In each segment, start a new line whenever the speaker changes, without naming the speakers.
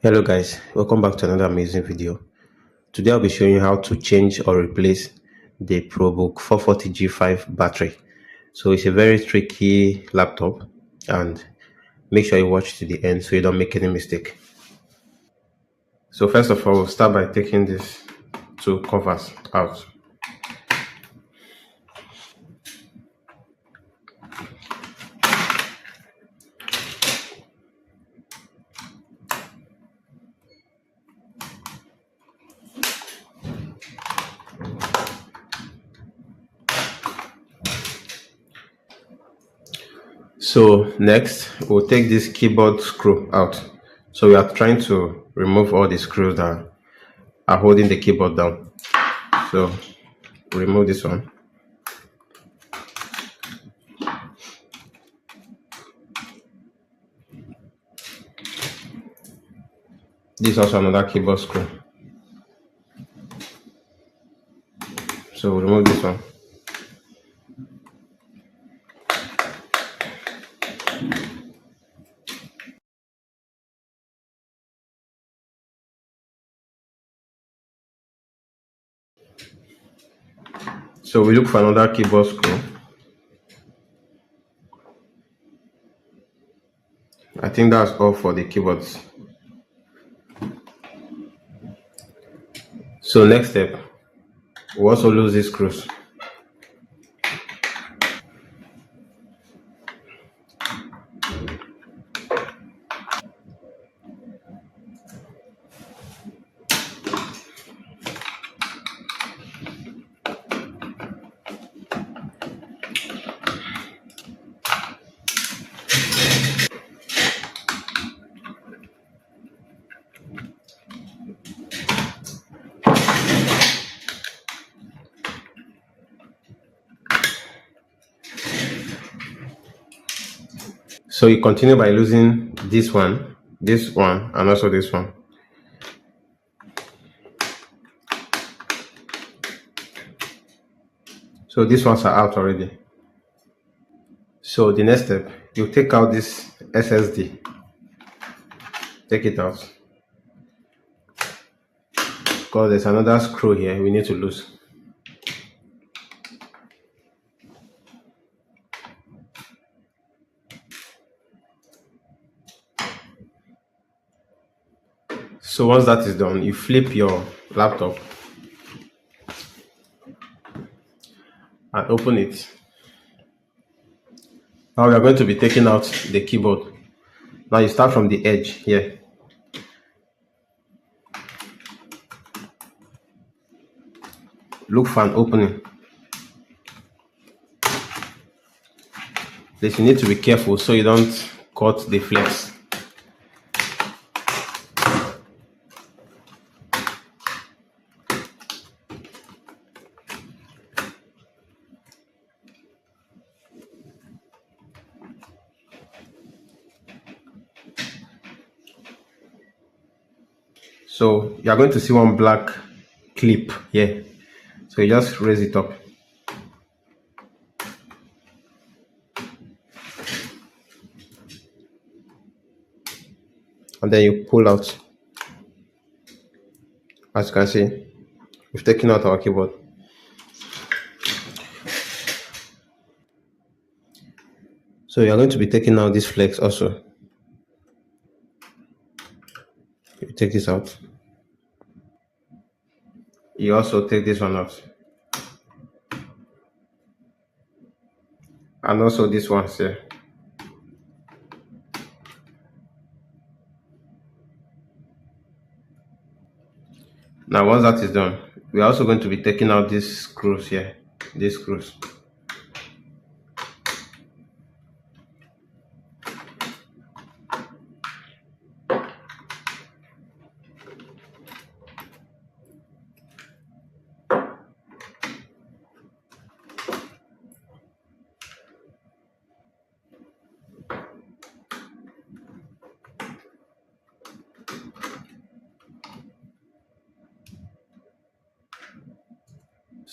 Hello guys, welcome back to another amazing video. Today I'll be showing you how to change or replace the ProBook 440G5 battery. So it's a very tricky laptop, and make sure you watch to the end so you don't make any mistake. So first of all, we'll start by taking these two covers out. So next, we'll take this keyboard screw out. So we are trying to remove all the screws that are holding the keyboard down. So remove this one. This is also another keyboard screw. So we'll remove this one. So we look for another keyboard screw. I think that's all for the keyboards. So next step, we also lose these screws. So you continue by losing this one, and also this one. So these ones are out already. So the next step, you take out this SSD. Take it out. Because there's another screw here we need to lose. So once that is done, you flip your laptop and open it. Now we are going to be taking out the keyboard. Now you start from the edge here. Look for an opening. This you need to be careful so you don't cut the flex. So you are going to see one black clip here. So you just raise it up. And then you pull out. As you can see, we've taken out our keyboard. So you are going to be taking out this flex also. You take this out. You also take this one out. And also this one here. Now once that is done, we are also going to be taking out these screws here. These screws.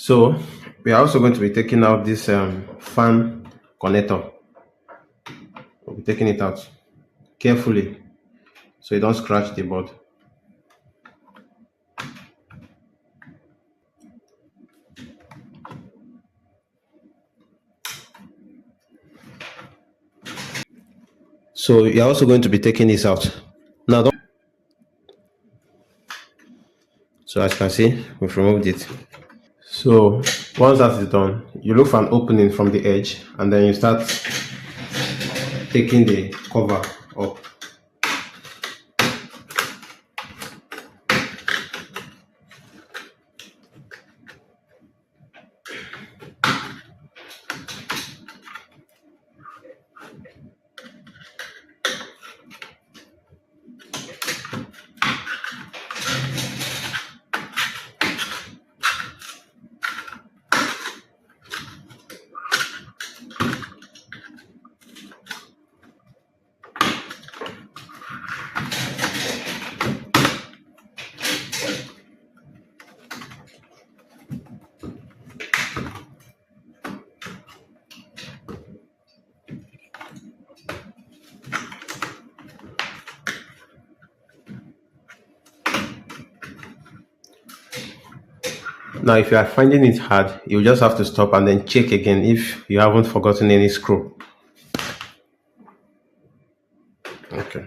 So we are also going to be taking out this fan connector. We'll be taking it out carefully so you don't scratch the board. So you're also going to be taking this out. Now, so as you can see, we've removed it. So once that is done, you look for an opening from the edge and then you start taking the cover up. Now, if you are finding it hard, you just have to stop and then check again if you haven't forgotten any screw. Okay.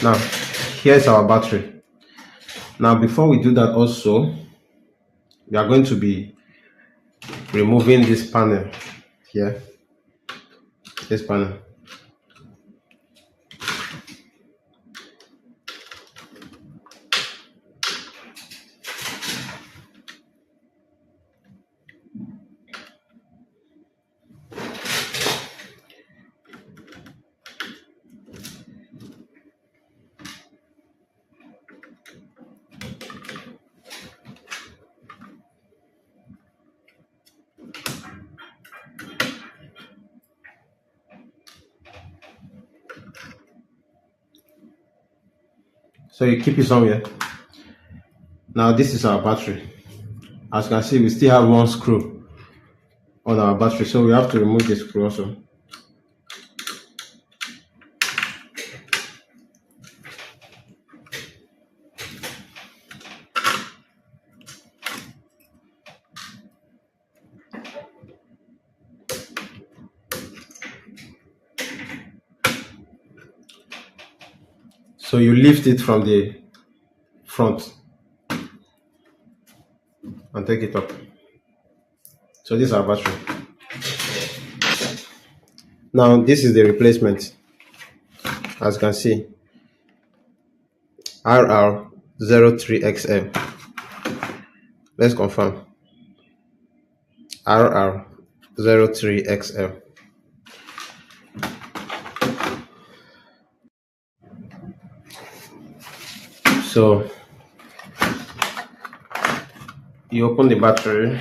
Now, here's our battery. Now, before we do that also, we are going to be removing this panel here. This panel. So you keep it somewhere. Now this is our battery. As you can see, we still have one screw on our battery, so we have to remove the screw also. So you lift it from the front and take it up. So this is our battery. Now this is the replacement. As you can see, RR03XL. Let's confirm. RR03XL. So you open the battery.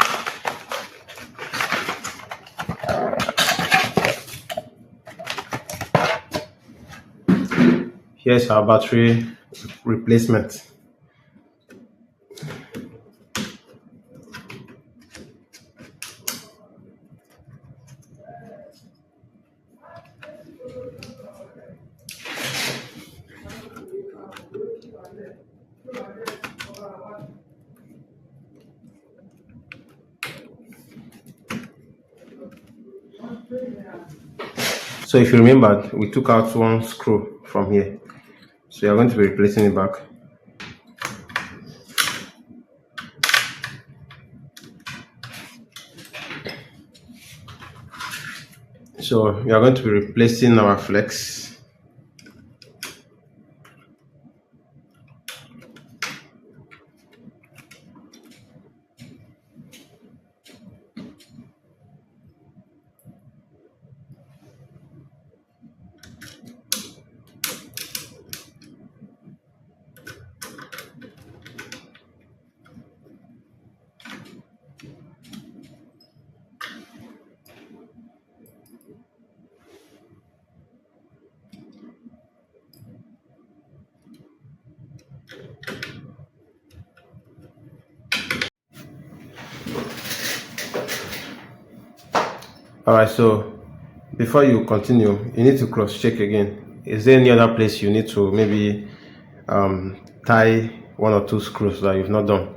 Here's our battery replacement. So if you remember, we took out one screw from here. So you're going to be replacing it back. So we are going to be replacing our flex. All right, so before you continue, you need to cross check again. Is there any other place you need to maybe tie one or two screws that you've not done?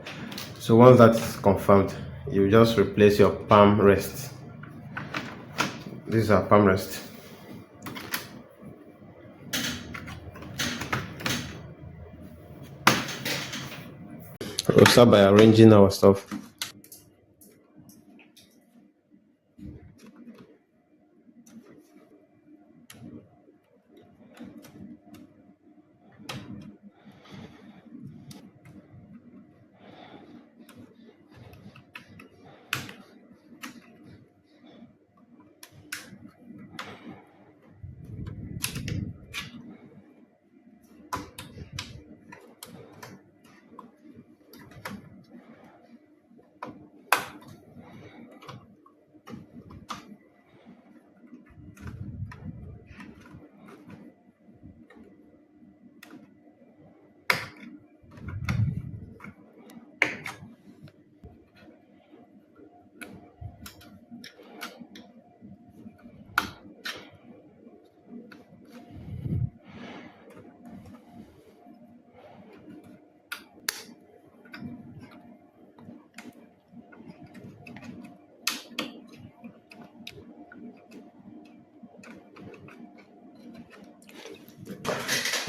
So once that's confirmed, you just replace your palm rest. These are palm rest. We'll start by arranging our stuff.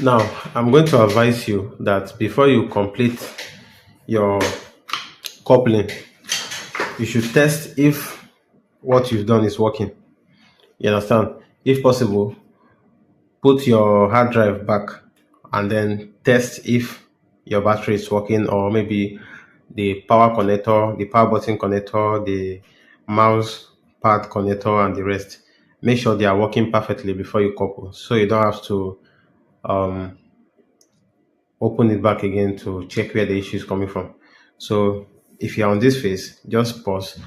Now, I'm going to advise you that before you complete your coupling, you should test if what you've done is working. You understand? If possible, put your hard drive back and then test if your battery is working, or maybe the power connector, the power button connector, the mouse pad connector, and the rest. Make sure they are working perfectly before you couple, so you don't have to um, open it back again to check where the issue is coming from. So if you're on this phase, just pause,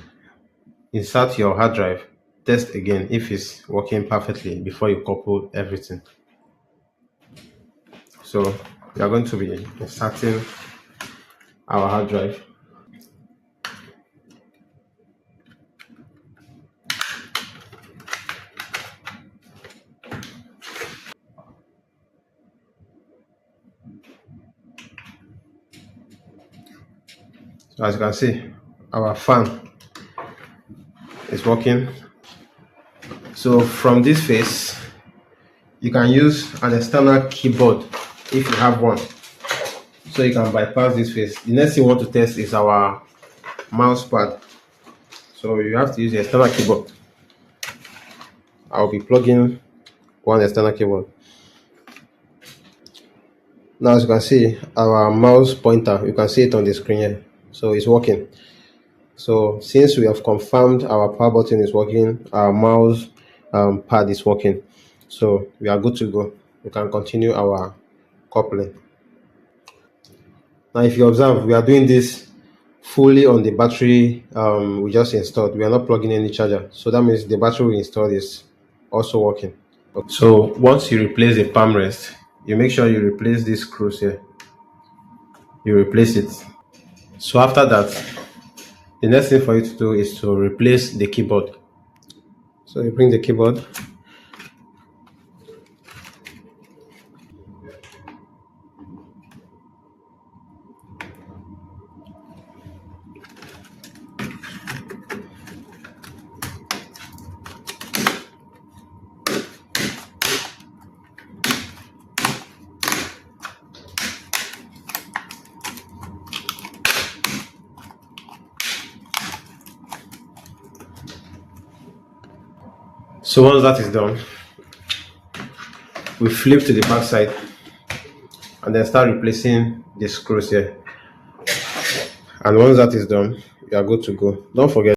insert your hard drive, test again if it's working perfectly before you couple everything. So we are going to be inserting our hard drive. So as you can see, our fan is working. So from this phase, you can use an external keyboard if you have one, so you can bypass this phase. The next thing we want to test is our mouse pad. So you have to use the external keyboard. I'll be plugging one external keyboard. Now as you can see, our mouse pointer, you can see it on the screen here, so it's working. So since we have confirmed our power button is working, our mouse pad is working, so we are good to go. We can continue our coupling. Now if you observe, we are doing this fully on the battery we just installed. We are not plugging any charger, so that means the battery we installed is also working. So once you replace the palm rest, you make sure you replace these screws here. You replace it. So after that, the next thing for you to do is to replace the keyboard. So you bring the keyboard. So once that is done, we flip to the back side and then start replacing the screws here. And once that is done, you are good to go. Don't forget